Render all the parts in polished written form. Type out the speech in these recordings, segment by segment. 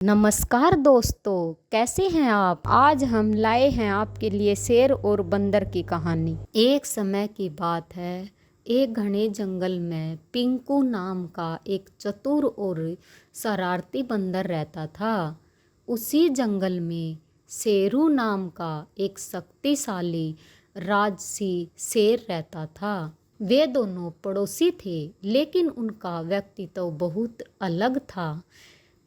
नमस्कार दोस्तों, कैसे हैं आप। आज हम लाए हैं आपके लिए शेर और बंदर की कहानी। एक समय की बात है, एक घने जंगल में पिंकू नाम का एक चतुर और शरारती बंदर रहता था। उसी जंगल में शेरू नाम का एक शक्तिशाली राजसी शेर रहता था। वे दोनों पड़ोसी थे, लेकिन उनका व्यक्तित्व बहुत अलग था।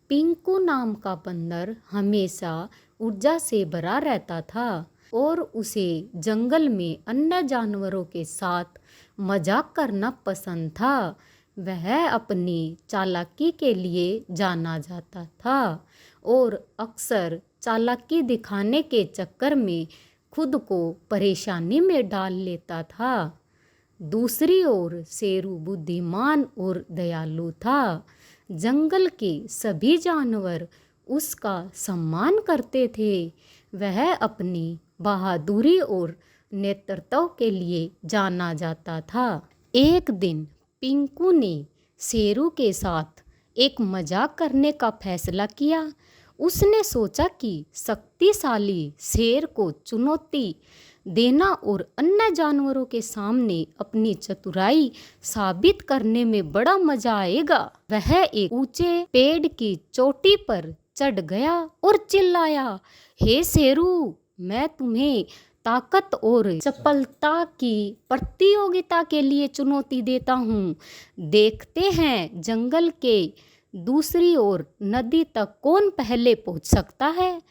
पिंकू नाम का बंदर हमेशा ऊर्जा से भरा रहता था और उसे जंगल में अन्य जानवरों के साथ मजाक करना पसंद था। वह अपनी चालाकी के लिए जाना जाता था और अक्सर चालाकी दिखाने के चक्कर में खुद को परेशानी में डाल लेता था। दूसरी ओर शेरू बुद्धिमान और दयालु था। जंगल के सभी जानवर उसका सम्मान करते थे। वह अपनी बहादुरी और नेतृत्व के लिए जाना जाता था। एक दिन पिंकू ने शेरू के साथ एक मजाक करने का फैसला किया। उसने सोचा कि शक्तिशाली शेर को चुनौती देना और अन्य जानवरों के सामने अपनी चतुराई साबित करने में बड़ा मजा आएगा। वह एक ऊंचे पेड़ की चोटी पर चढ़ गया और चिल्लाया, हे शेरू, मैं तुम्हें ताकत और चपलता की प्रतियोगिता के लिए चुनौती देता हूँ। देखते हैं जंगल के दूसरी ओर नदी तक कौन पहले पहुँच सकता है।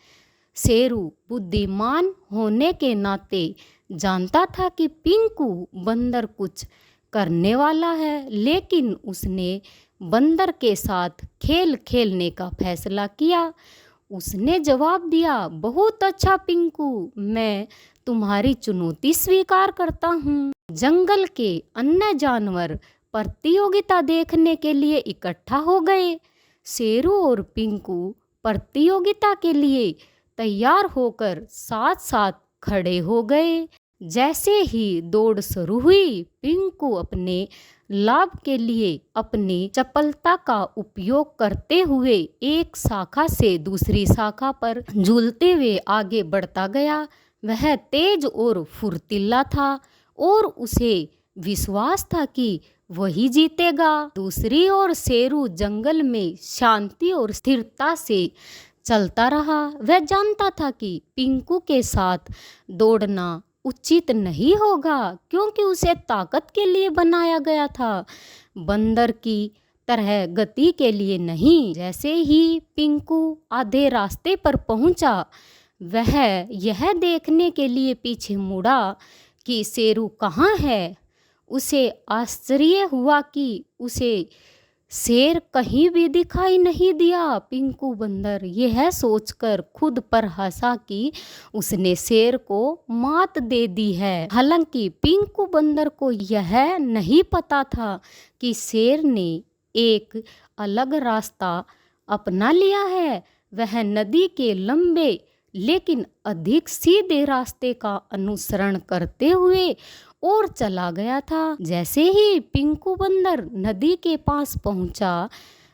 शेरू बुद्धिमान होने के नाते जानता था कि पिंकू बंदर कुछ करने वाला है, लेकिन उसने बंदर के साथ खेल खेलने का फैसला किया। उसने जवाब दिया, बहुत अच्छा पिंकू, मैं तुम्हारी चुनौती स्वीकार करता हूँ। जंगल के अन्य जानवर प्रतियोगिता देखने के लिए इकट्ठा हो गए। शेरू और पिंकू प्रतियोगिता के लिए तैयार होकर साथ साथ खड़े हो गए। जैसे ही दौड़ शुरू हुई, पिंकू अपने लाभ के लिए अपनी चपलता का उपयोग करते हुए एक शाखा से दूसरी शाखा पर झूलते हुए आगे बढ़ता गया। वह तेज और फुर्तीला था और उसे विश्वास था कि वही जीतेगा। दूसरी ओर शेरू जंगल में शांति और स्थिरता से चलता रहा। वह जानता था कि पिंकू के साथ दौड़ना उचित नहीं होगा, क्योंकि उसे ताकत के लिए बनाया गया था, बंदर की तरह गति के लिए नहीं। जैसे ही पिंकू आधे रास्ते पर पहुंचा, वह यह देखने के लिए पीछे मुड़ा कि शेरू कहाँ है। उसे आश्चर्य हुआ कि उसे शेर कहीं भी दिखाई नहीं दिया। पिंकू बंदर यह सोचकर खुद पर हंसा कि उसने शेर को मात दे दी है। हालांकि पिंकू बंदर को यह नहीं पता था कि शेर ने एक अलग रास्ता अपना लिया है। वह नदी के लंबे लेकिन अधिक सीधे रास्ते का अनुसरण करते हुए और चला गया था। जैसे ही पिंकू बंदर नदी के पास पहुंचा,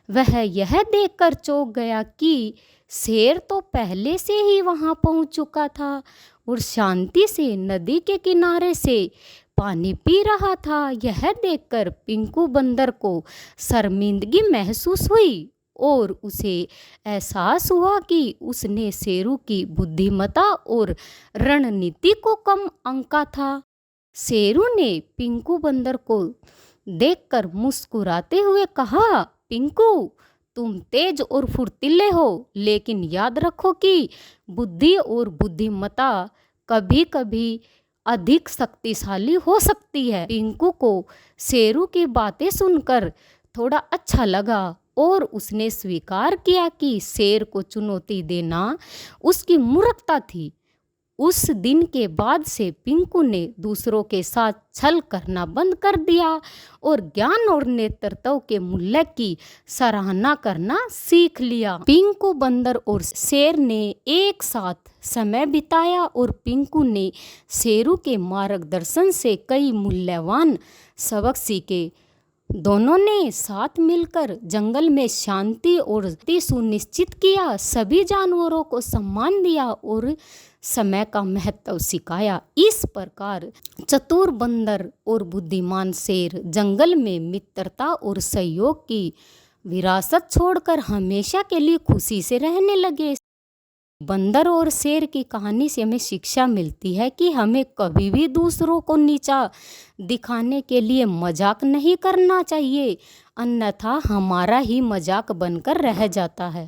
वह यह देखकर चौंक गया कि शेर तो पहले से ही वहां पहुंच चुका था और शांति से नदी के किनारे से पानी पी रहा था। यह देखकर पिंकू बंदर को शर्मिंदगी महसूस हुई और उसे एहसास हुआ कि उसने शेरू की बुद्धिमत्ता और रणनीति को कम आंका था। शेरू ने पिंकू बंदर को देखकर मुस्कुराते हुए कहा, पिंकू, तुम तेज और फुर्तीले हो, लेकिन याद रखो कि बुद्धि और बुद्धिमत्ता कभी कभी अधिक शक्तिशाली हो सकती है। पिंकू को शेरू की बातें सुनकर थोड़ा अच्छा लगा और उसने स्वीकार किया कि शेर को चुनौती देना उसकी मूर्खता थी। उस दिन के बाद से पिंकू ने दूसरों के साथ छल करना बंद कर दिया और ज्ञान और नेतृत्व के मूल्य की सराहना करना सीख लिया। पिंकू बंदर और शेर ने एक साथ समय बिताया और पिंकू ने शेरू के मार्गदर्शन से कई मूल्यवान सबक सीखे। दोनों ने साथ मिलकर जंगल में शांति और सुनिश्चित किया। सभी जानवरों को सम्मान दिया और समय का महत्व सिखाया। इस प्रकार चतुर बंदर और बुद्धिमान शेर जंगल में मित्रता और सहयोग की विरासत छोड़कर हमेशा के लिए खुशी से रहने लगे। बंदर और शेर की कहानी से हमें शिक्षा मिलती है कि हमें कभी भी दूसरों को नीचा दिखाने के लिए मजाक नहीं करना चाहिए, अन्यथा हमारा ही मजाक बनकर रह जाता है।